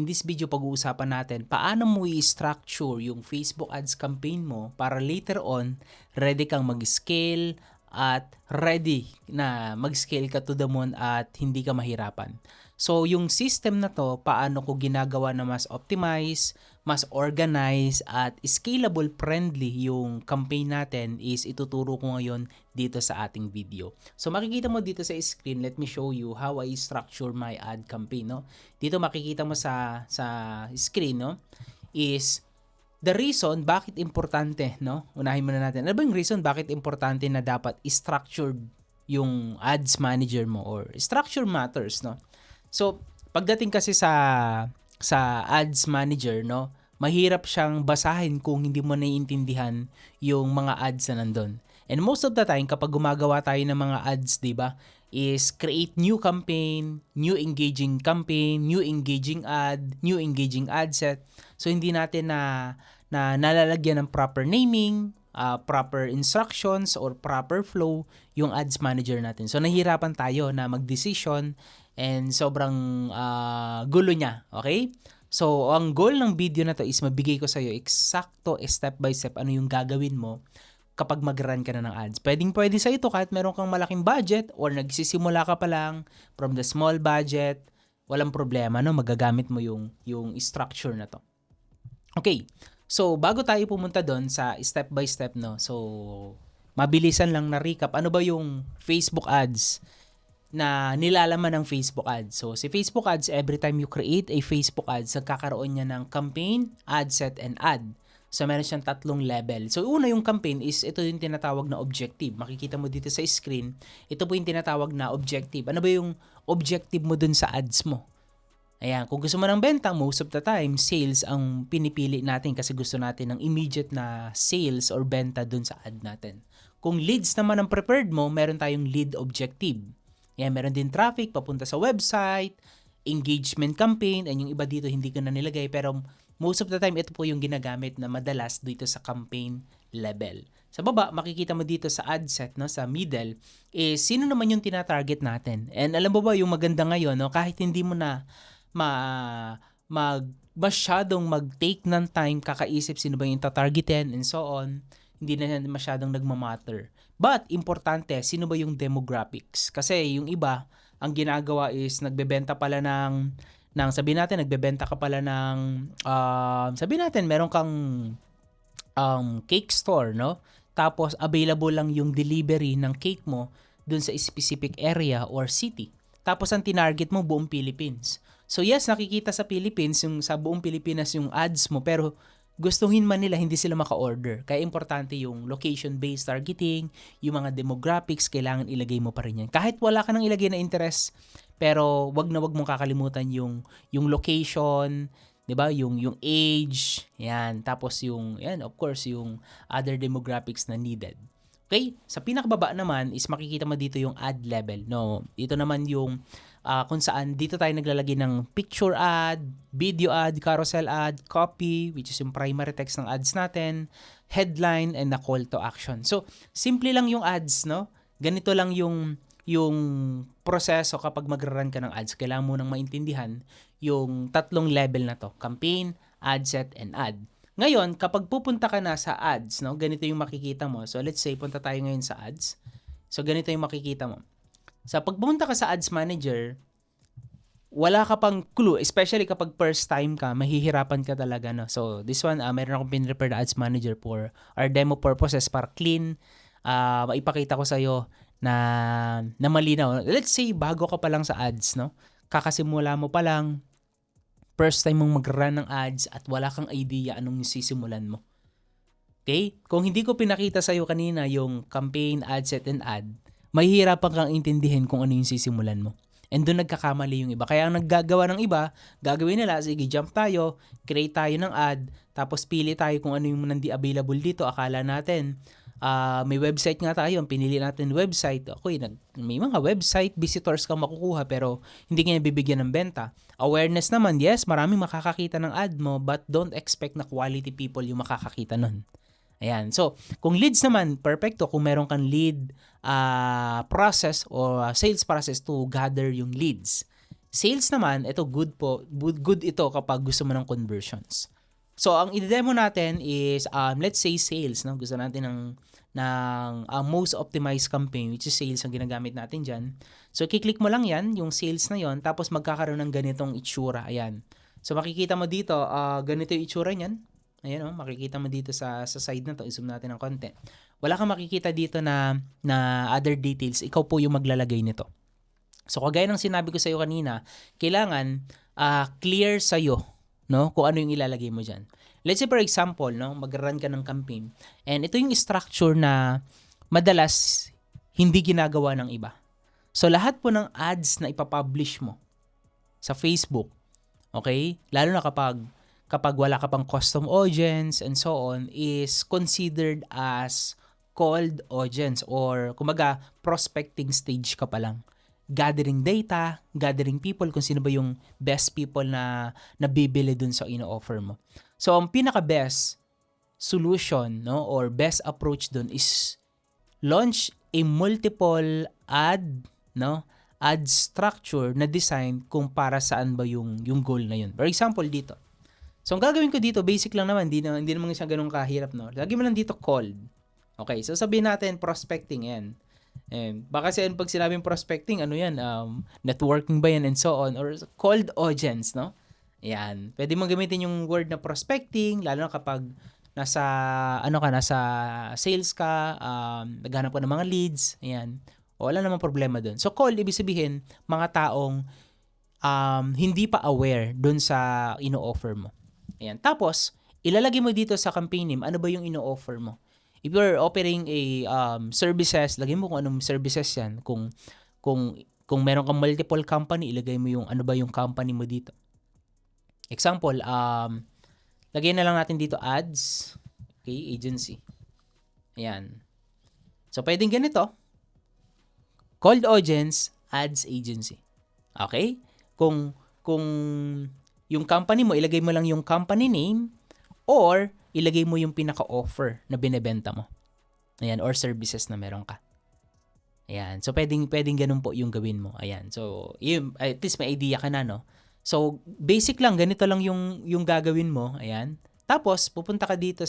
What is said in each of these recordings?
in this video pag-uusapan natin paano mo i-structure yung Facebook ads campaign mo para later on ready kang mag-scale at ready na mag-scale ka to the moon at hindi ka mahirapan. So yung system na to, paano ko ginagawa na mas optimize, mas organize at scalable friendly yung campaign natin is ituturo ko ngayon dito sa ating video. So makikita mo dito sa screen, let me show you how I structure my ad campaign, no? Dito makikita mo sa screen, no, is the reason bakit importante, no? Unahin muna natin. Ano ba yung reason bakit importante na dapat structured yung ads manager mo or structure matters, no? So, pagdating kasi sa ads manager, no, mahirap siyang basahin kung hindi mo naiintindihan yung mga ads na nandun. And most of the time, kapag gumagawa tayo ng mga ads, di ba, is create new campaign, new engaging campaign, new engaging ad set. So, hindi natin na nalalagyan ng proper naming, proper instructions, or proper flow yung ads manager natin. So, nahihirapan tayo na mag-decision and sobrang gulo niya. Okay? So, ang goal ng video na to is mabigay ko sa'yo eksakto step by step ano yung gagawin mo kapag mag-run ka na ng ads. Pwede sa ito kahit meron kang malaking budget or nagsisimula ka pa lang from the small budget, walang problema, no? Magagamit mo yung structure na to. Okay. So, bago tayo pumunta doon sa step by step, no? So, mabilisan lang na recap. Ano ba yung Facebook ads na nilalaman ng Facebook ads? So, si Facebook ads, every time you create a Facebook ads, nagkakaroon niya ng campaign, ad set, and ad. So, meron siyang tatlong level. So, una yung campaign is, ito yung tinatawag na objective. Makikita mo dito sa screen, ito po yung tinatawag na objective. Ano ba yung objective mo dun sa ads mo? Ayan, kung gusto mo ng benta, most of the time, sales ang pinipili natin kasi gusto natin ng immediate na sales or benta dun sa ad natin. Kung leads naman ang preferred mo, meron tayong lead objective. Yan, meron din traffic papunta sa website, engagement campaign, and yung iba dito hindi ko na nilagay, pero most of the time ito po yung ginagamit na madalas dito sa campaign level. Sa baba, makikita mo dito sa ad set, no, sa middle, sino naman yung tina-target natin. And alam mo ba yung maganda ngayon, no, kahit hindi mo na masyadong mag-take ng time kakaisip sino ba yung tatargetin and so on, hindi na masyadong nagmamatter. But, importante, sino ba yung demographics? Kasi yung iba, ang ginagawa is nagbebenta pala ng sabihin natin, nagbebenta ka pala ng, sabihin natin, meron kang cake store, no? Tapos, available lang yung delivery ng cake mo dun sa specific area or city. Tapos, ang tinarget mo, buong Philippines. So, yes, nakikita sa Philippines, yung sa buong Pilipinas yung ads mo, pero gustuhin man nila, hindi sila maka-order. Kaya importante yung location-based targeting, yung mga demographics, kailangan ilagay mo pa rin yan. Kahit wala ka nang ilagay na interest, pero wag mong kakalimutan yung location, 'di ba? Yung age, yan. Tapos of course, yung other demographics na needed. Okay? Sa pinakababa naman is makikita mo dito yung ad level. No, ito naman yung kung saan dito tayo naglalagay ng picture ad, video ad, carousel ad, copy, which is yung primary text ng ads natin, headline, and the call to action. So, simple lang yung ads, no? Ganito lang yung proseso kapag mag-run ka ng ads. Kailangan mo nang maintindihan yung tatlong level na to, campaign, ad set, and ad. Ngayon, kapag pupunta ka na sa ads, no, ganito yung makikita mo. So, let's say, punta tayo ngayon sa ads. So, ganito yung makikita mo. Sa pagpunta ka sa ads manager, wala ka pang clue, especially kapag first time ka, mahihirapan ka talaga, no? So, this one, meron akong pinrepare na ads manager for our demo purposes para clean. Maipakita ko sa'yo na malinaw. Let's say, bago ka pa lang sa ads, no? Kakasimula mo pa lang, first time mong mag-run ng ads at wala kang idea anong sisimulan mo. Okay? Kung hindi ko pinakita sa'yo kanina yung campaign, ad set, and ad, mahihirapan kang intindihin kung ano yung sisimulan mo. And doon nagkakamali yung iba. Kaya ang naggagawa ng iba, gagawin nila, sige, jump tayo, create tayo ng ad, tapos pili tayo kung ano yung nandi available dito. Akala natin, may website nga tayo, ang pinili natin website. Okay, may mga website visitors kang makukuha pero hindi ka bibigyan ng benta. Awareness naman, yes, maraming makakakita ng ad mo, but don't expect na quality people yung makakakita nun. Ayan. So, kung leads naman, perfecto. Kung meron kang lead process or sales process to gather yung leads. Sales naman, ito good po, good ito kapag gusto mo ng conversions. So, ang i-demo natin is, let's say sales, no? Gusto natin ng most optimized campaign, which is sales ang ginagamit natin dyan. So, kiklik mo lang yan, yung sales na yon, tapos magkakaroon ng ganitong itsura. Ayan. So, makikita mo dito, ganito yung itsura niyan. Ayan, makikita mo dito sa side na to. I-zoom natin ng konti. Wala kang makikita dito na other details. Ikaw po yung maglalagay nito. So, kagaya ng sinabi ko sa iyo kanina, kailangan clear sa iyo, no, kung ano yung ilalagay mo diyan. Let's say for example, no, mag-run ka ng campaign and ito yung structure na madalas hindi ginagawa ng iba. So, lahat po ng ads na ipapublish mo sa Facebook, okay? Lalo na kapag wala ka pang custom audience and so on, is considered as cold audience or kumaga prospecting stage ka pa lang. Gathering data, gathering people, kung sino ba yung best people na nabibili dun sa ino-offer mo. So, ang pinaka-best solution, no, or best approach dun is launch a multiple ad, no, ad structure na design kung para saan ba yung goal na yun. For example, dito. So, ang gagawin ko dito, basic lang naman, hindi naman siya ganun kahirap, no. Lagi mo lang dito cold. Okay, so sabihin natin prospecting yan. Baka kasi pag sinabing prospecting, ano yan, networking ba yan and so on, or cold audience, no? Yan. Pwede mong gamitin yung word na prospecting, lalo na kapag nasa sales ka, naghanap ka ng mga leads, ayan. O, wala namang problema dun. So, cold, ibig sabihin, mga taong hindi pa aware dun sa ino-offer mo. Ayan. Tapos, ilalagay mo dito sa campaign name, ano ba yung ino-offer mo? If you're offering a services, lagay mo kung anong services yan. Kung meron kang multiple company, ilagay mo yung ano ba yung company mo dito. Example, lagay na lang natin dito ads, okay, agency. Ayan. So, pwedeng ganito. Cold audience, ads agency. Okay? Kung yung company mo, ilagay mo lang yung company name or ilagay mo yung pinaka-offer na binebenta mo. Ayan, or services na meron ka. Ayan. So, pwedeng ganun po yung gawin mo. Ayan. So, at least may idea ka na, no? So, basic lang. Ganito lang yung gagawin mo. Ayan. Tapos, pupunta ka dito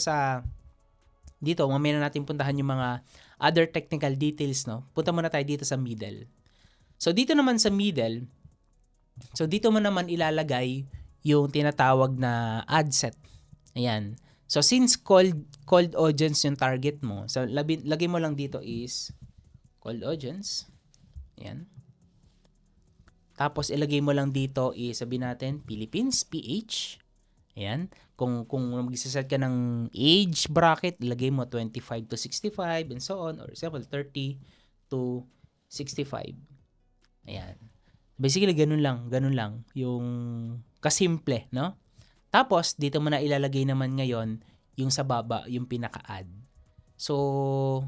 mamaya na natin puntahan yung mga other technical details, no? Punta muna tayo dito sa middle. So, dito naman sa middle, dito mo naman ilalagay yung tinatawag na ad set. Ayan. So, since cold audience yung target mo, so lagay mo lang dito is cold audience. Ayan. Tapos, ilagay mo lang dito is, sabihin natin, Philippines, PH. Ayan. Kung mag-set ka ng age bracket, ilagay mo 25 to 65 and so on, or example, 30 to 65. Ayan. Basically, ganun lang yung kasimple, no? Tapos, dito mo na ilalagay naman ngayon yung sa baba, yung pinaka-add. So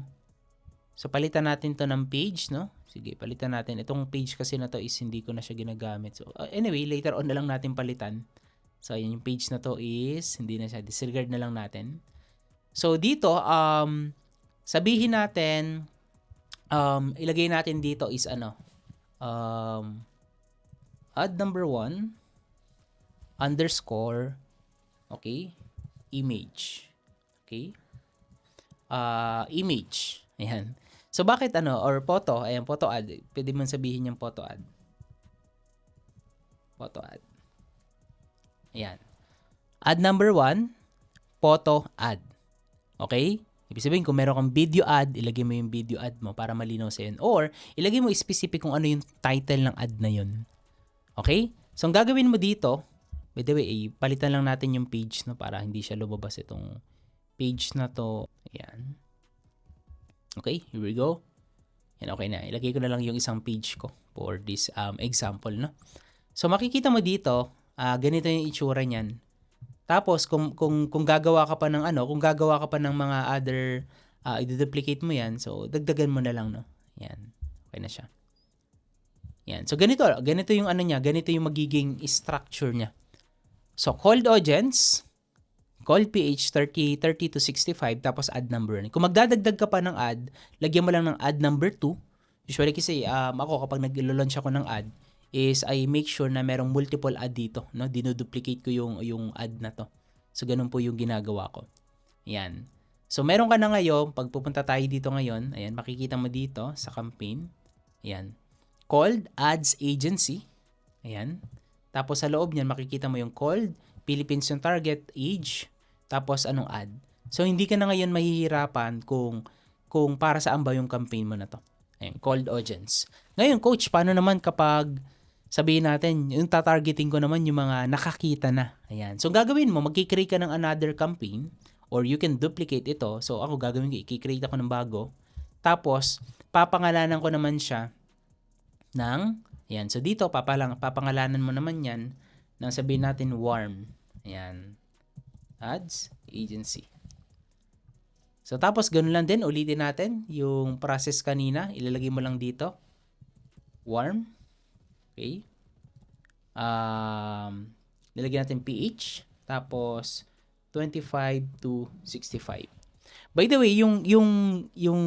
palitan natin to ng page, no? Sige, palitan natin. Itong page kasi na to is hindi ko na siya ginagamit. So, anyway, later on na lang natin palitan. So, ayan, yung page na to is, hindi na siya. Disregard na lang natin. So, dito, sabihin natin, ilagay natin dito is add number 1, underscore, okay, image. Okay? Image. Ayan. So, bakit or photo? Ayan, photo ad. Pwede mo sabihin yung photo ad. Photo ad. Ayan. Ad number 1, photo ad. Okay? Ibig sabihin, kung meron kang video ad, ilagay mo yung video ad mo para malinaw sa yun. Or, ilagay mo specific kung ano yung title ng ad na yun. Okay? So, ang gagawin mo dito, by the way, palitan lang natin yung page, no, para hindi siya lumabas itong page na to. Ayan. Okay, here we go. Yan, okay na. Ilagay ko na lang yung isang page ko for this example, no. So, makikita mo dito, ganito yung itsura niyan. Tapos, kung gagawa ka pa ng mga other, i-duplicate mo yan, so, dagdagan mo na lang, no. Yan. Okay na siya. Yan. So, ganito yung ganito yung magiging structure niya. So, cold audience, cold PH 30 to 65, tapos ad number 1. Kung magdadagdag ka pa ng ad, lagyan mo lang ng ad number 2. Usually kasi ako kapag nag-launch ako ng ad, is I make sure na merong multiple ad dito, no? Dinoduplicate ko yung ad na to. So ganun po yung ginagawa ko. Ayan. So meron ka na ngayon, pag pupunta tayo dito ngayon, ayan, makikita mo dito sa campaign. Ayan. Called Ads Agency. Ayan. Tapos sa loob niyan makikita mo yung called, Philippines yung target, age, tapos anong ad. So hindi ka na ngayon mahihirapan kung para saan ba yung campaign mo na to. Ayan, called audience. Ngayon, coach, paano naman kapag sabihin natin, yung tatargeting ko naman yung mga nakakita na. Ayan. So, gagawin mo, magkikreate ka ng another campaign or you can duplicate ito. So, ako gagawin ko, ikikreate ako ng bago. Tapos, papangalanan ko naman siya ng, ayan. So, dito, papangalanan mo naman yan ng sabihin natin warm. Ayan. Ads Agency. So, tapos, ganun lang din. Ulitin natin yung process kanina. Ilalagay mo lang dito. Warm. Okay. Nilagyan natin PH. Tapos, 25 to 65. By the way, yung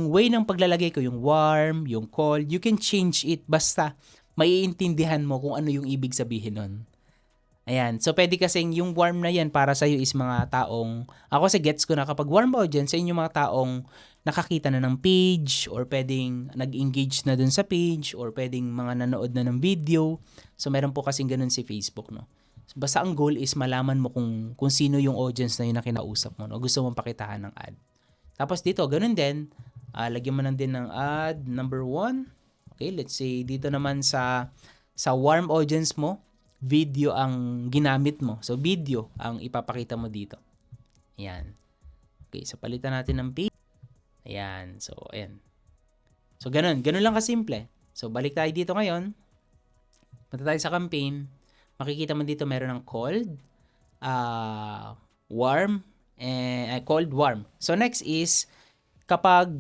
way ng paglalagay ko, yung warm, yung cold, you can change it basta maiintindihan mo kung ano yung ibig sabihin nun. Ayan. So, pwede kasing yung warm na yan para sa'yo is mga taong, ako sa gets ko na kapag warm audience, sa inyo mga taong nakakita na ng page or pwedeng nag-engage na dun sa page or pwedeng mga nanood na ng video. So, meron po kasing ganun si Facebook, no? So, basta ang goal is malaman mo kung sino yung audience na yun na kinausap mo, no? Gusto mong pakitahan ng ad. Tapos dito, ganun din. Lagyan mo lang din ng ad number 1. Okay, let's say dito naman sa warm audience mo, video ang ginamit mo. So, video ang ipapakita mo dito. Ayan. Okay, so palitan natin ng page. Ayan. So, ayan. So, ganun. Ganun lang kasimple. So, balik tayo dito ngayon. Punta tayo sa campaign. Makikita mo dito meron ng cold, warm, cold, warm. So, next is, kapag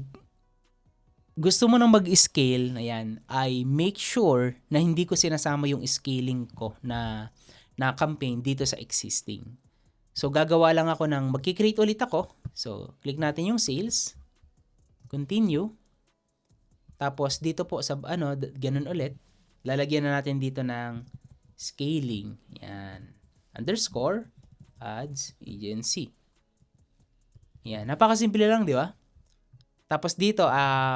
gusto mo nang mag-scale, ayan, I make sure na hindi ko sinasama yung scaling ko na campaign dito sa existing. So, gagawa lang ako ng, magkikreate ulit ako. So, click natin yung sales. Continue. Tapos, dito po sa, ganun ulit. Lalagyan na natin dito ng scaling. Yan. Underscore, ads, agency. Yan. Napakasimple lang, di ba? Tapos dito,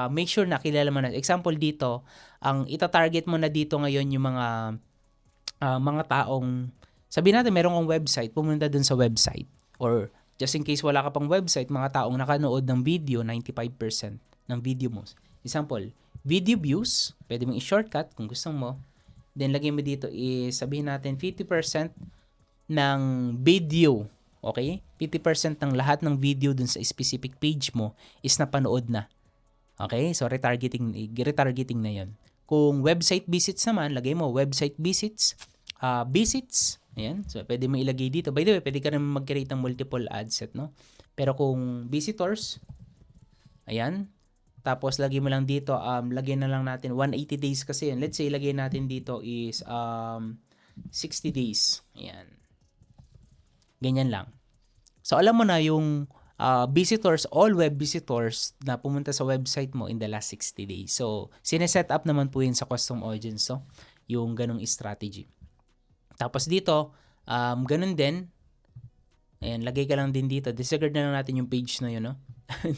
make sure na kilala mo na. Example dito, ang ita-target mo na dito ngayon yung mga taong, sabihin natin meron kang website, pumunta dun sa website. Or just in case wala ka pang website, mga taong nakanood ng video, 95% ng video mo. Example, video views, pwede mong i-shortcut kung gusto mo. Then, lagay mo dito is, sabihin natin 50% ng video. Okay? 50% ng lahat ng video dun sa specific page mo is napanood na. Okay? So, retargeting na yun. Kung website visits naman, lagay mo website visits. Visits. Ayan. So, pwede mo ilagay dito. By the way, pwede ka rin mag-create ng multiple ad set, no? Pero kung visitors, ayan. Tapos, lagay mo lang dito, lagay na lang natin 180 days kasi yun. Let's say, lagay natin dito is 60 days. Ayan. Ganyan lang. So, alam mo na yung visitors, all web visitors na pumunta sa website mo in the last 60 days. So, sineset up naman po yun sa custom audience, so, yung ganong strategy. Tapos dito, ganun din. Ayan, lagay ka lang din dito. Disregard na lang natin yung page na yun, no?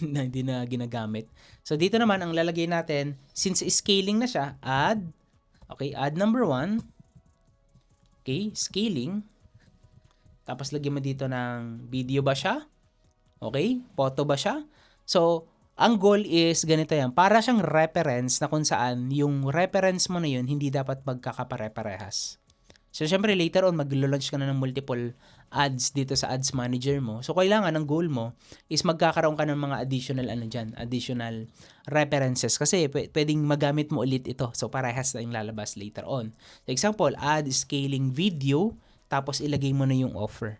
na hindi na ginagamit. So, dito naman, ang lalagay natin, since scaling na siya, add. Okay, add number 1. Okay, scaling. Tapos, lagyan mo dito ng video ba siya? Okay, photo ba siya? So, ang goal is ganito yan. Para siyang reference na kung saan yung reference mo na yun, hindi dapat magkakapare-parehas. So, syempre, later on, mag-launch ka na ng multiple ads dito sa ads manager mo. So, kailangan ang goal mo is magkakaroon ka ng mga additional references. Kasi, pwedeng magamit mo ulit ito. So, parehas na yung lalabas later on. So, example, add scaling video, tapos ilagay mo na yung offer.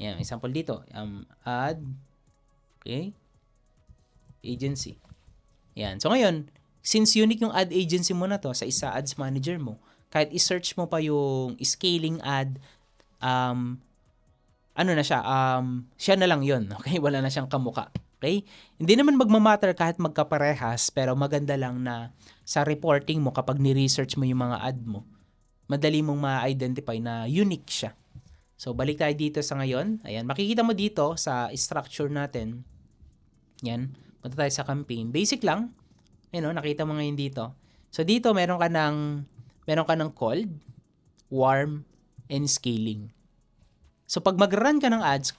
Yan, example dito. Add, okay, agency. Yan. So, ngayon, since unique yung ad agency mo na to sa isa ads manager mo, kahit i-search mo pa yung scaling ad, ano na siya, siya na lang yun, okay? Wala na siyang kamuka, okay? Hindi naman magmamatter kahit magkaparehas, pero maganda lang na sa reporting mo, kapag ni-research mo yung mga ad mo, madali mong ma-identify na unique siya. So, balik tayo dito sa ngayon. Ayan, makikita mo dito sa structure natin. Yan, punta tayo sa campaign. Basic lang. Ayan, nakita mo ngayon dito. So, dito meron ka ng cold, warm, and scaling. So, pag mag-run ka ng ads,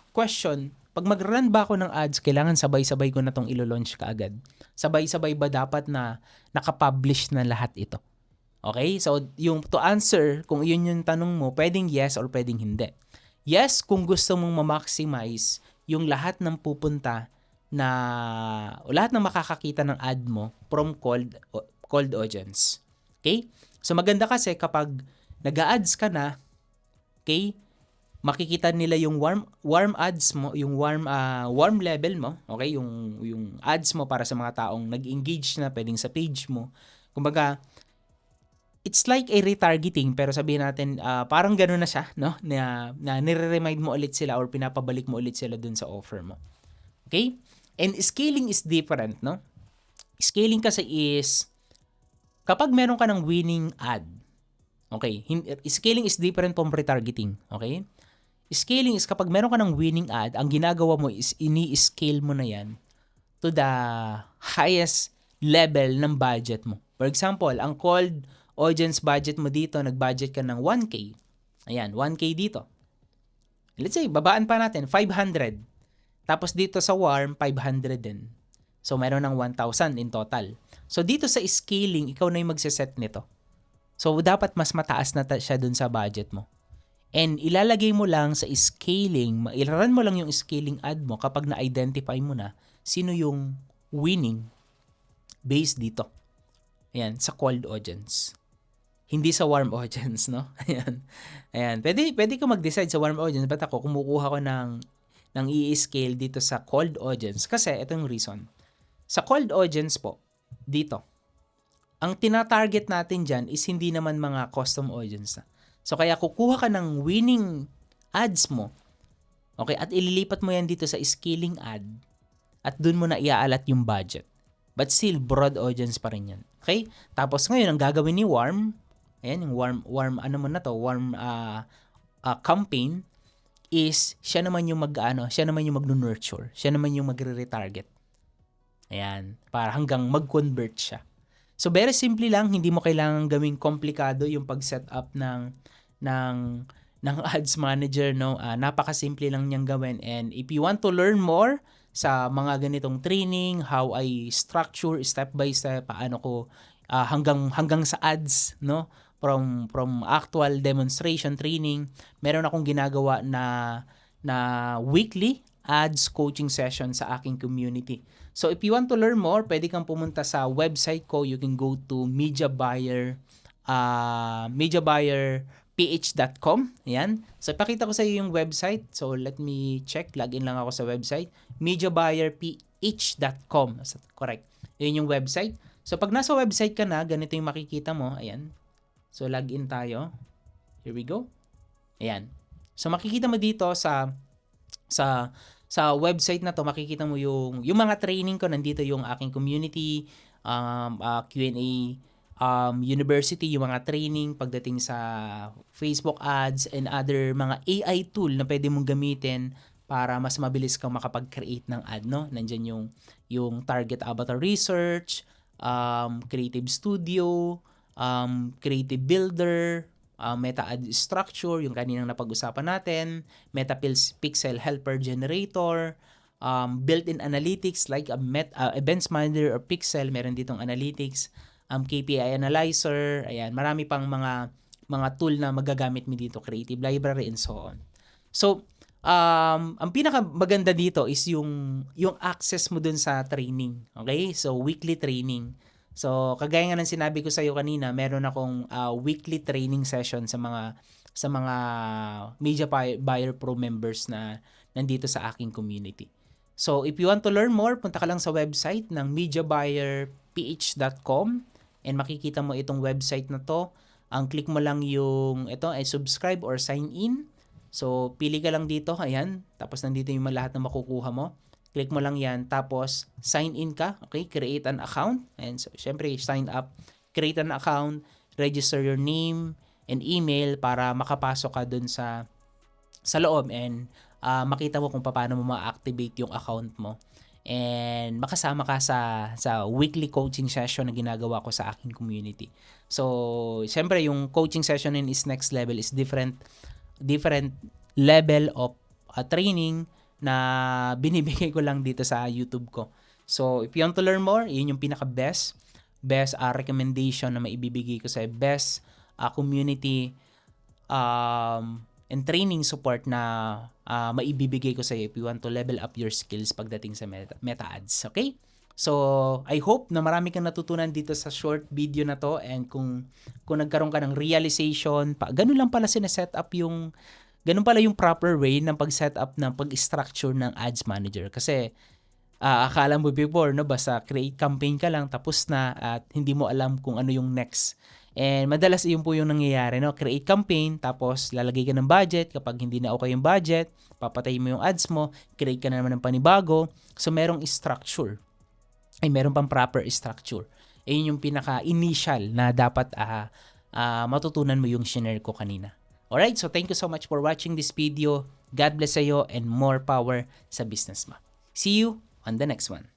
pag mag-run ba ako ng ads, kailangan sabay-sabay ko na itong ilo-launch kaagad. Sabay-sabay ba dapat na nakapublish na lahat ito? Okay? So, to answer, kung yun yung tanong mo, pwedeng yes or pwedeng hindi. Yes, kung gusto mong ma-maximize yung lahat ng pupunta o lahat ng makakakita ng ad mo from cold audience. Okay? So, maganda kasi kapag nag-a-ads ka na, okay, makikita nila yung warm ads mo, yung warm level mo, okay, yung ads mo para sa mga taong nag-engage na pwedeng sa page mo. Kumbaga, it's like a retargeting pero sabihin natin parang gano'n na siya, no? Na nire-remind mo ulit sila or pinapabalik mo ulit sila dun sa offer mo. Okay? And scaling is different, no? Scaling kasi is kapag meron ka ng winning ad. Okay, scaling is different from retargeting, okay? Scaling is kapag meron ka ng winning ad, ang ginagawa mo is ini-scale mo na yan to the highest level ng budget mo. For example, ang cold audience budget mo dito, nag-budget ka ng 1K. Ayan, 1K dito. Let's say, babaan pa natin, 500. Tapos dito sa warm, 500 din. So, meron ng 1,000 in total. So, dito sa scaling, ikaw na yung magsiset nito. So, dapat mas mataas na siya dun sa budget mo. And ilalagay mo lang sa scaling, ilan mo lang yung scaling ad mo kapag na-identify mo na sino yung winning based dito. Ayan, sa cold audience. Hindi sa warm audience, no? Ayan. Ayan. Pwede ka mag-decide sa warm audience, but ako kumukuha ko ng i-scale dito sa cold audience kasi ito yung reason. Sa cold audience po, dito, ang tina-target natin dyan is hindi naman mga custom audience na. So, kaya kukuha ka ng winning ads mo, okay, at ililipat mo yan dito sa scaling ad at dun mo na iaalat yung budget. But still, broad audience pa rin yan. Okay? Tapos ngayon, ang gagawin ni Warm, ayan, yung warm campaign is siya naman yung mag-nurture. Siya naman yung magre-retarget. Ayan, para hanggang mag-convert siya. So, very simple lang, hindi mo kailangan gawing komplikado yung pag-set up ng ads manager, no? Napakasimple lang niyang gawin. And if you want to learn more sa mga ganitong training, how I structure step by step, paano ko hanggang sa ads, no? From actual demonstration training, meron akong ginagawa na weekly ads coaching session sa aking community. So if you want to learn more, pwede kang pumunta sa website ko. You can go to mediabuyerph.com. Ayan. So ipakita ko sa iyo yung website. So let me check. Login lang ako sa website. mediabuyerph.com. Correct. Yun yung website. So pag nasa website ka na, ganito yung makikita mo. Ayan. So login tayo. Here we go. Ayan. So makikita mo dito sa website na to, makikita mo yung mga training ko. Nandito yung aking community, Q&A, university, yung mga training pagdating sa Facebook ads and other mga AI tool na pwede mong gamitin para mas mabilis kang makapag-create ng ad, no? Nandiyan yung target avatar research, creative studio, creative builder, meta ad structure, yung kaninang napag-usapan natin, meta pixel helper generator, built-in analytics like events manager or pixel, meron ditong analytics, KPI analyzer, ayan, marami pang mga tool na magagamit mo dito, creative library and so on. So, ang pinaka maganda dito is yung access mo dun sa training, okay? So, weekly training. So, kagaya nga ng sinabi ko sa iyo kanina, meron akong weekly training session sa mga Media Buyer Pro members na nandito sa aking community. So, if you want to learn more, punta ka lang sa website ng mediabuyerph.com and makikita mo itong website na to. Ang click mo lang yung ito ay subscribe or sign in. So, pili ka lang dito, ayan. Tapos nandito yung lahat na makukuha mo. Click mo lang yan, tapos sign in ka, okay? Create an account, and so, syempre, sign up, create an account, register your name, and email para makapasok ka dun sa loob and makita mo kung paano mo ma-activate yung account mo and makasama ka sa weekly coaching session na ginagawa ko sa aking community. So, siyempre yung coaching session in is next level is different level of training na binibigay ko lang dito sa YouTube ko. So, if you want to learn more, yun yung pinaka-best recommendation na maibibigay ko sa best community and training support na maibibigay ko sa iyo if you want to level up your skills pagdating sa meta ads. Okay? So, I hope na marami kang natutunan dito sa short video na to and kung nagkaroon ka ng realization, ganun lang pala ganun pala yung proper way ng pag-setup ng pag-structure ng ads manager. Kasi akala mo before, no, basta create campaign ka lang tapos na at hindi mo alam kung ano yung next. And madalas iyon po yung nangyayari, no? Create campaign, tapos lalagay ka ng budget. Kapag hindi na okay yung budget, papatayin mo yung ads mo, create ka na naman ng panibago. So, merong structure. Meron pang proper structure. Yun yung pinaka-initial na dapat matutunan mo yung shinare ko kanina. Alright, so thank you so much for watching this video. God bless sa'yo and more power sa business mo. See you on the next one.